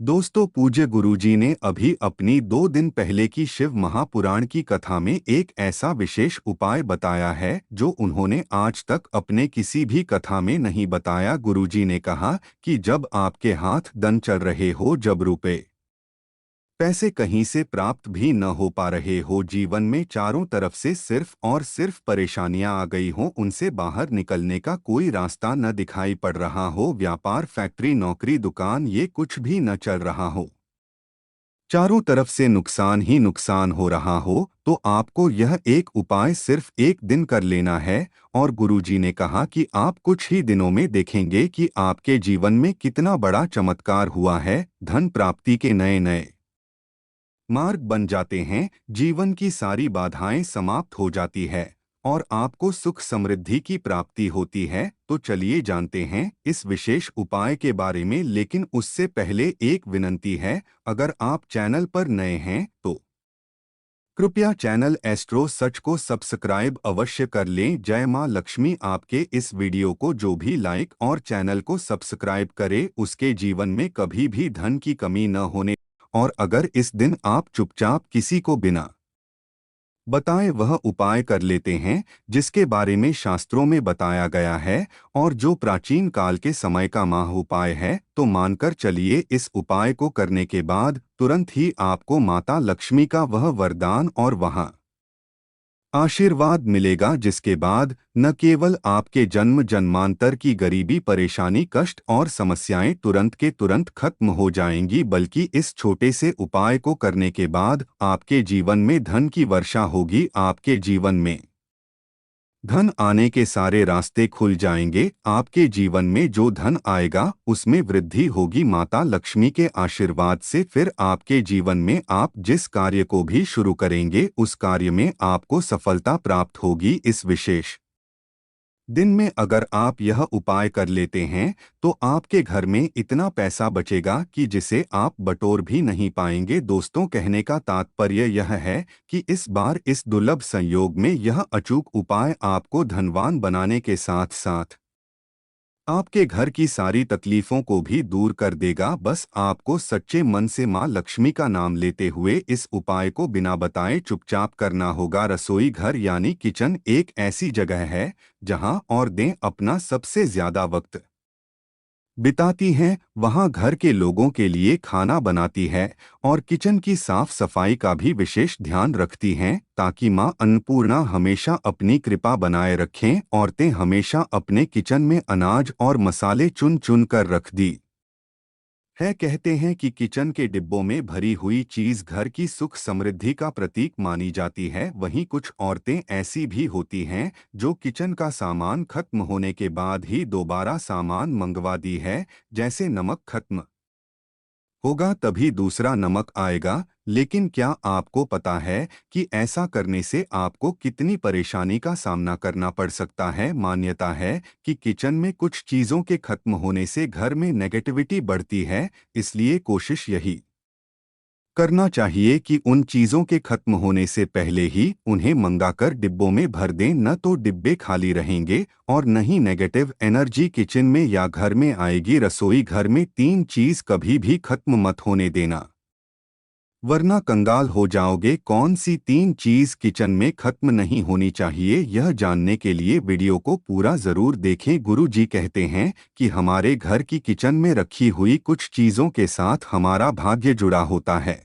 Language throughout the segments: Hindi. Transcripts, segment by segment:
दोस्तों, पूज्य गुरुजी ने अभी अपनी 2 दिन पहले की शिव महापुराण की कथा में एक ऐसा विशेष उपाय बताया है जो उन्होंने आज तक अपने किसी भी कथा में नहीं बताया। गुरुजी ने कहा कि जब आपके हाथ दन चल रहे हो, जब रुपए पैसे कहीं से प्राप्त भी न हो पा रहे हो, जीवन में चारों तरफ से सिर्फ और सिर्फ परेशानियां आ गई हो, उनसे बाहर निकलने का कोई रास्ता न दिखाई पड़ रहा हो, व्यापार, फैक्ट्री, नौकरी, दुकान, ये कुछ भी न चल रहा हो, चारों तरफ से नुकसान ही नुकसान हो रहा हो, तो आपको यह एक उपाय सिर्फ एक दिन कर लेना है। और गुरुजी ने कहा कि आप कुछ ही दिनों में देखेंगे कि आपके जीवन में कितना बड़ा चमत्कार हुआ है, धन प्राप्ति के नए नए मार्ग बन जाते हैं, जीवन की सारी बाधाएं समाप्त हो जाती है और आपको सुख समृद्धि की प्राप्ति होती है। तो चलिए जानते हैं इस विशेष उपाय के बारे में, लेकिन उससे पहले एक विनंती है, अगर आप चैनल पर नए हैं तो कृपया चैनल एस्ट्रो सच को सब्सक्राइब अवश्य कर लें। जय मां लक्ष्मी आपके इस वीडियो को जो भी लाइक और चैनल को सब्सक्राइब करे, उसके जीवन में कभी भी धन की कमी न होने। और अगर इस दिन आप चुपचाप किसी को बिना बताए वह उपाय कर लेते हैं जिसके बारे में शास्त्रों में बताया गया है और जो प्राचीन काल के समय का उपाय है, तो मानकर चलिए इस उपाय को करने के बाद तुरंत ही आपको माता लक्ष्मी का वह वरदान और वहां आशीर्वाद मिलेगा, जिसके बाद न केवल आपके जन्म जन्मांतर की गरीबी, परेशानी, कष्ट और समस्याएं तुरंत के तुरंत खत्म हो जाएंगी, बल्कि इस छोटे से उपाय को करने के बाद आपके जीवन में धन की वर्षा होगी। आपके जीवन में धन आने के सारे रास्ते खुल जाएंगे। आपके जीवन में जो धन आएगा उसमें वृद्धि होगी माता लक्ष्मी के आशीर्वाद से। फिर आपके जीवन में आप जिस कार्य को भी शुरू करेंगे उस कार्य में आपको सफलता प्राप्त होगी। इस विशेष दिन में अगर आप यह उपाय कर लेते हैं तो आपके घर में इतना पैसा बचेगा कि जिसे आप बटोर भी नहीं पाएंगे। दोस्तों, कहने का तात्पर्य यह है कि इस बार इस दुर्लभ संयोग में यह अचूक उपाय आपको धनवान बनाने के साथ साथ आपके घर की सारी तकलीफों को भी दूर कर देगा। बस आपको सच्चे मन से मां लक्ष्मी का नाम लेते हुए इस उपाय को बिना बताए चुपचाप करना होगा। रसोई घर यानी किचन एक ऐसी जगह है जहां औरतें अपना सबसे ज्यादा वक्त बिताती हैं, वहां घर के लोगों के लिए खाना बनाती है और किचन की साफ सफाई का भी विशेष ध्यान रखती हैं, ताकि मां अन्नपूर्णा हमेशा अपनी कृपा बनाए रखें। औरतें हमेशा अपने किचन में अनाज और मसाले चुन चुन कर रख दी है। कहते हैं कि किचन के डिब्बों में भरी हुई चीज घर की सुख समृद्धि का प्रतीक मानी जाती है। वहीं कुछ औरतें ऐसी भी होती हैं जो किचन का सामान खत्म होने के बाद ही दोबारा सामान मंगवा दी है, जैसे नमक खत्म होगा तभी दूसरा नमक आएगा। लेकिन क्या आपको पता है कि ऐसा करने से आपको कितनी परेशानी का सामना करना पड़ सकता है? मान्यता है कि किचन में कुछ चीजों के खत्म होने से घर में नेगेटिविटी बढ़ती है, इसलिए कोशिश यही करना चाहिए कि उन चीजों के खत्म होने से पहले ही उन्हें मंगाकर डिब्बों में भर दें, न तो डिब्बे खाली रहेंगे और न ही नेगेटिव एनर्जी किचन में या घर में आएगी। रसोई घर में 3 चीज कभी भी खत्म मत होने देना, वरना कंगाल हो जाओगे। कौन सी 3 चीज किचन में खत्म नहीं होनी चाहिए, यह जानने के लिए वीडियो को पूरा जरूर देखें। गुरु जी कहते हैं कि हमारे घर की किचन में रखी हुई कुछ चीजों के साथ हमारा भाग्य जुड़ा होता है।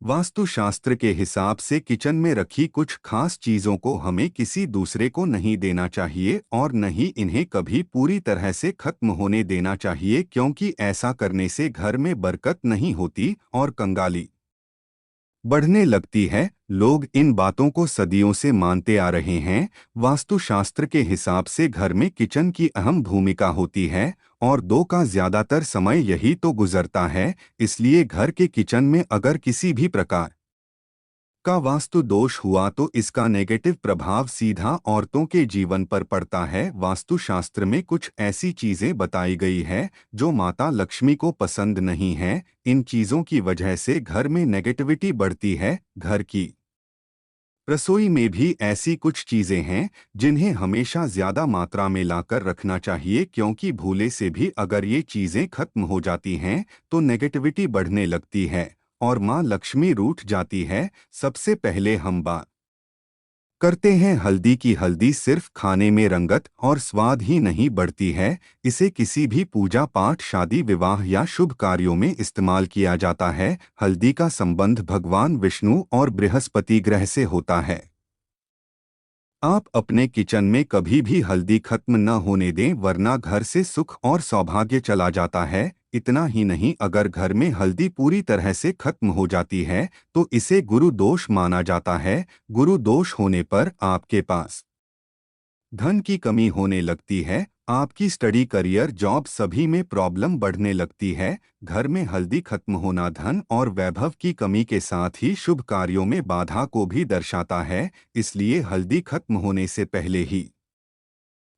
वास्तुशास्त्र के हिसाब से किचन में रखी कुछ खास चीजों को हमें किसी दूसरे को नहीं देना चाहिए और न ही इन्हें कभी पूरी तरह से खत्म होने देना चाहिए, क्योंकि ऐसा करने से घर में बरकत नहीं होती और कंगाली बढ़ने लगती है। लोग इन बातों को सदियों से मानते आ रहे हैं। वास्तुशास्त्र के हिसाब से घर में किचन की अहम भूमिका होती है और दो का ज्यादातर समय यही तो गुजरता है। इसलिए घर के किचन में अगर किसी भी प्रकार का वास्तु दोष हुआ तो इसका नेगेटिव प्रभाव सीधा औरतों के जीवन पर पड़ता है। वास्तुशास्त्र में कुछ ऐसी चीजें बताई गई है जो माता लक्ष्मी को पसंद नहीं है। इन चीजों की वजह से घर में नेगेटिविटी बढ़ती है, घर की रसोई में भी ऐसी कुछ चीजें हैं जिन्हें हमेशा ज्यादा मात्रा में लाकर रखना चाहिए, क्योंकि भूले से भी अगर ये चीजें खत्म हो जाती हैं तो नेगेटिविटी बढ़ने लगती है और माँ लक्ष्मी रूठ जाती है। सबसे पहले हम बात करते हैं हल्दी की। हल्दी सिर्फ खाने में रंगत और स्वाद ही नहीं बढ़ती है, इसे किसी भी पूजा पाठ, शादी विवाह या शुभ कार्यों में इस्तेमाल किया जाता है। हल्दी का संबंध भगवान विष्णु और बृहस्पति ग्रह से होता है। आप अपने किचन में कभी भी हल्दी खत्म न होने दें, वरना घर से सुख और सौभाग्य चला जाता है। इतना ही नहीं, अगर घर में हल्दी पूरी तरह से खत्म हो जाती है तो इसे गुरु दोष माना जाता है। गुरु दोष होने पर आपके पास धन की कमी होने लगती है, आपकी स्टडी, करियर, जॉब सभी में प्रॉब्लम बढ़ने लगती है। घर में हल्दी खत्म होना धन और वैभव की कमी के साथ ही शुभ कार्यों में बाधा को भी दर्शाता है, इसलिए हल्दी खत्म होने से पहले ही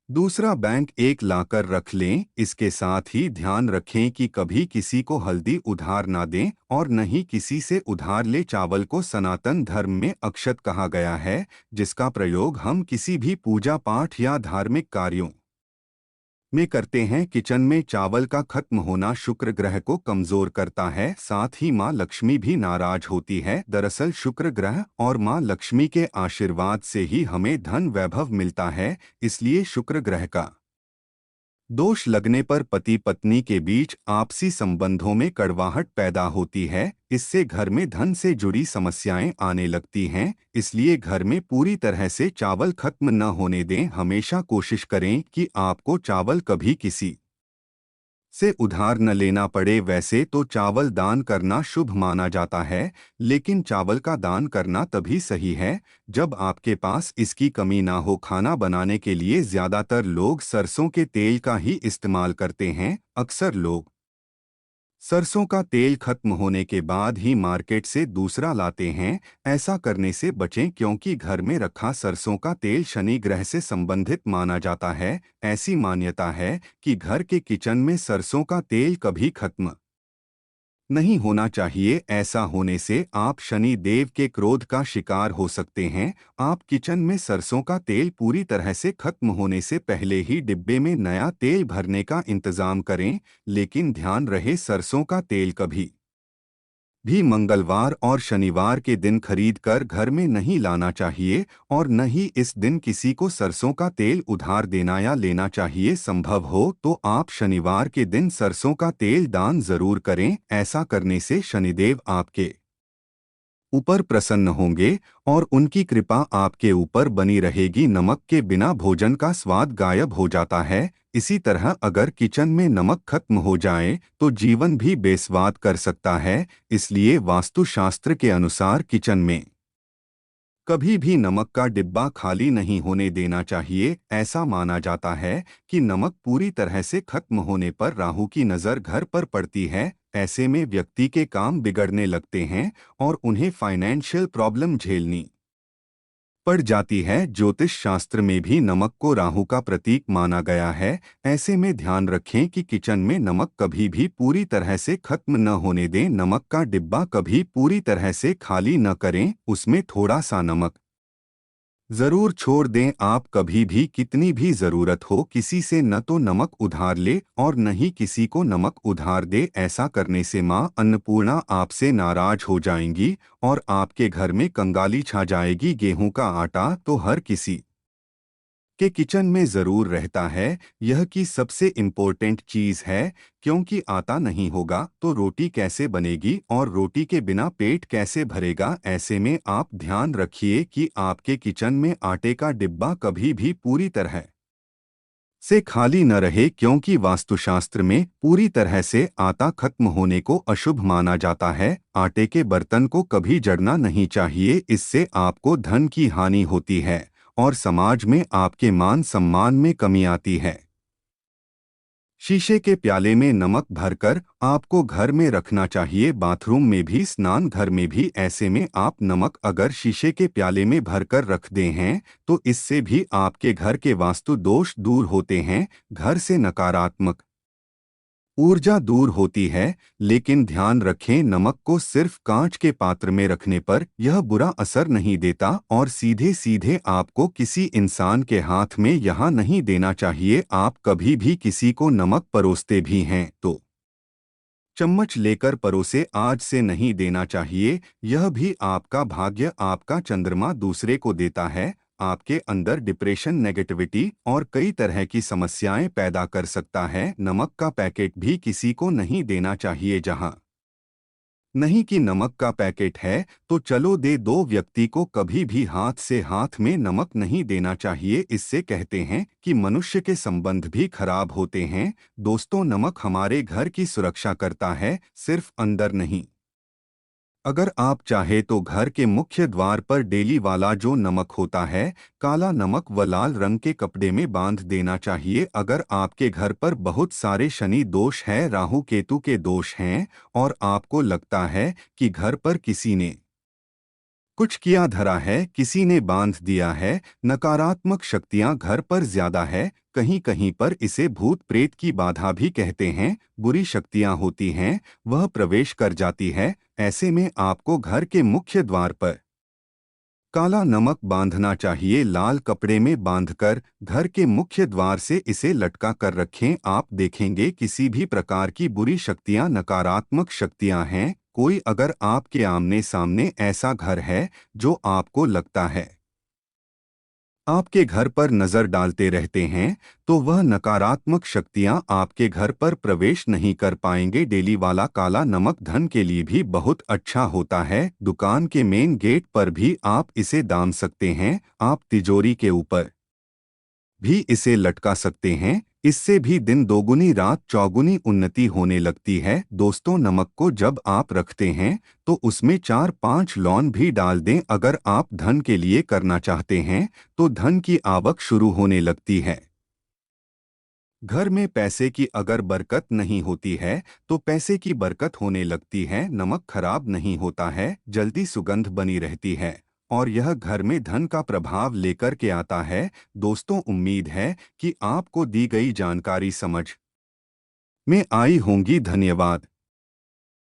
दूसरा बैंक एक लाकर रख लें। इसके साथ ही ध्यान रखें कि कभी किसी को हल्दी उधार ना दें और न ही किसी से उधार ले। चावल को सनातन धर्म में अक्षत कहा गया है, जिसका प्रयोग हम किसी भी पूजा पाठ या धार्मिक कार्यों में करते हैं। किचन में चावल का खत्म होना शुक्र ग्रह को कमजोर करता है, साथ ही माँ लक्ष्मी भी नाराज होती है। दरअसल शुक्र ग्रह और माँ लक्ष्मी के आशीर्वाद से ही हमें धन वैभव मिलता है, इसलिए शुक्र ग्रह का दोष लगने पर पति पत्नी के बीच आपसी संबंधों में कड़वाहट पैदा होती है। इससे घर में धन से जुड़ी समस्याएं आने लगती हैं, इसलिए घर में पूरी तरह से चावल खत्म न होने दें। हमेशा कोशिश करें कि आपको चावल कभी किसी से उधार न लेना पड़े। वैसे तो चावल दान करना शुभ माना जाता है, लेकिन चावल का दान करना तभी सही है जब आपके पास इसकी कमी ना हो। खाना बनाने के लिए ज्यादातर लोग सरसों के तेल का ही इस्तेमाल करते हैं। अक्सर लोग सरसों का तेल खत्म होने के बाद ही मार्केट से दूसरा लाते हैं। ऐसा करने से बचें, क्योंकि घर में रखा सरसों का तेल शनि ग्रह से संबंधित माना जाता है। ऐसी मान्यता है कि घर के किचन में सरसों का तेल कभी खत्म नहीं होना चाहिए। ऐसा होने से आप शनि देव के क्रोध का शिकार हो सकते हैं। आप किचन में सरसों का तेल पूरी तरह से खत्म होने से पहले ही डिब्बे में नया तेल भरने का इंतजाम करें, लेकिन ध्यान रहे सरसों का तेल कभी भी मंगलवार और शनिवार के दिन खरीद कर घर में नहीं लाना चाहिए और न ही इस दिन किसी को सरसों का तेल उधार देना या लेना चाहिए। संभव हो तो आप शनिवार के दिन सरसों का तेल दान जरूर करें। ऐसा करने से शनिदेव आपके ऊपर प्रसन्न होंगे और उनकी कृपा आपके ऊपर बनी रहेगी। नमक के बिना भोजन का स्वाद गायब हो जाता है। इसी तरह अगर किचन में नमक खत्म हो जाए तो जीवन भी बेस्वाद कर सकता है। इसलिए वास्तुशास्त्र के अनुसार किचन में कभी भी नमक का डिब्बा खाली नहीं होने देना चाहिए। ऐसा माना जाता है कि नमक पूरी तरह से खत्म होने पर राहु की नज़र घर पर पड़ती है। ऐसे में व्यक्ति के काम बिगड़ने लगते हैं और उन्हें फाइनेंशियल प्रॉब्लम झेलनी पड़ जाती है। ज्योतिष शास्त्र में भी नमक को राहु का प्रतीक माना गया है। ऐसे में ध्यान रखें कि किचन में नमक कभी भी पूरी तरह से खत्म न होने दें। नमक का डिब्बा कभी पूरी तरह से खाली न करें, उसमें थोड़ा सा नमक जरूर छोड़ दें। आप कभी भी कितनी भी जरूरत हो किसी से न तो नमक उधार ले और न ही किसी को नमक उधार दे। ऐसा करने से माँ अन्नपूर्णा आपसे नाराज हो जाएंगी और आपके घर में कंगाली छा जाएगी। गेहूं का आटा तो हर किसी के किचन में जरूर रहता है, यह की सबसे इम्पोर्टेंट चीज है, क्योंकि आटा नहीं होगा तो रोटी कैसे बनेगी और रोटी के बिना पेट कैसे भरेगा। ऐसे में आप ध्यान रखिए कि आपके किचन में आटे का डिब्बा कभी भी पूरी तरह से खाली न रहे, क्योंकि वास्तुशास्त्र में पूरी तरह से आटा खत्म होने को अशुभ माना जाता है। आटे के बर्तन को कभी जड़ना नहीं चाहिए, इससे आपको धन की हानि होती है और समाज में आपके मान सम्मान में कमी आती है। शीशे के प्याले में नमक भरकर आपको घर में रखना चाहिए, बाथरूम में भी, स्नान घर में भी। ऐसे में आप नमक अगर शीशे के प्याले में भरकर रख दे हैं तो इससे भी आपके घर के वास्तु दोष दूर होते हैं। घर से नकारात्मक ऊर्जा दूर होती है। लेकिन ध्यान रखें, नमक को सिर्फ कांच के पात्र में रखने पर यह बुरा असर नहीं देता और सीधे सीधे आपको किसी इंसान के हाथ में यहाँ नहीं देना चाहिए। आप कभी भी किसी को नमक परोसते भी हैं तो चम्मच लेकर परोसे, आज से नहीं देना चाहिए। यह भी आपका भाग्य, आपका चंद्रमा दूसरे को देता है। आपके अंदर डिप्रेशन, नेगेटिविटी और कई तरह की समस्याएं पैदा कर सकता है। नमक का पैकेट भी किसी को नहीं देना चाहिए। जहां नहीं कि नमक का पैकेट है तो चलो दे दो, व्यक्ति को कभी भी हाथ से हाथ में नमक नहीं देना चाहिए। इससे कहते हैं कि मनुष्य के संबंध भी खराब होते हैं। दोस्तों, नमक हमारे घर की सुरक्षा करता है, सिर्फ अंदर नहीं। अगर आप चाहे तो घर के मुख्य द्वार पर डेली वाला जो नमक होता है, काला नमक, व लाल रंग के कपड़े में बांध देना चाहिए। अगर आपके घर पर बहुत सारे शनि दोष है, राहु केतु के दोष हैं और आपको लगता है कि घर पर किसी ने कुछ किया धरा है, किसी ने बांध दिया है, नकारात्मक शक्तियां घर पर ज्यादा है, कहीं कहीं पर इसे भूत प्रेत की बाधा भी कहते हैं, बुरी शक्तियां होती हैं, वह प्रवेश कर जाती है। ऐसे में आपको घर के मुख्य द्वार पर काला नमक बांधना चाहिए। लाल कपड़े में बांधकर घर के मुख्य द्वार से इसे लटका कर रखें। आप देखेंगे किसी भी प्रकार की बुरी शक्तियां, नकारात्मक शक्तियां हैं, कोई अगर आपके आमने सामने ऐसा घर है जो आपको लगता है आपके घर पर नजर डालते रहते हैं, तो वह नकारात्मक शक्तियां आपके घर पर प्रवेश नहीं कर पाएंगे। डेली वाला काला नमक धन के लिए भी बहुत अच्छा होता है। दुकान के मेन गेट पर भी आप इसे दाम सकते हैं। आप तिजोरी के ऊपर भी इसे लटका सकते हैं। इससे भी दिन दोगुनी रात चौगुनी उन्नति होने लगती है। दोस्तों, नमक को जब आप रखते हैं तो उसमें 4-5 लौंग भी डाल दें। अगर आप धन के लिए करना चाहते हैं तो धन की आवक शुरू होने लगती है। घर में पैसे की अगर बरकत नहीं होती है तो पैसे की बरकत होने लगती है। नमक खराब नहीं होता है, जल्दी सुगंध बनी रहती है और यह घर में धन का प्रभाव लेकर के आता है। दोस्तों, उम्मीद है कि आपको दी गई जानकारी समझ में आई होंगी। धन्यवाद।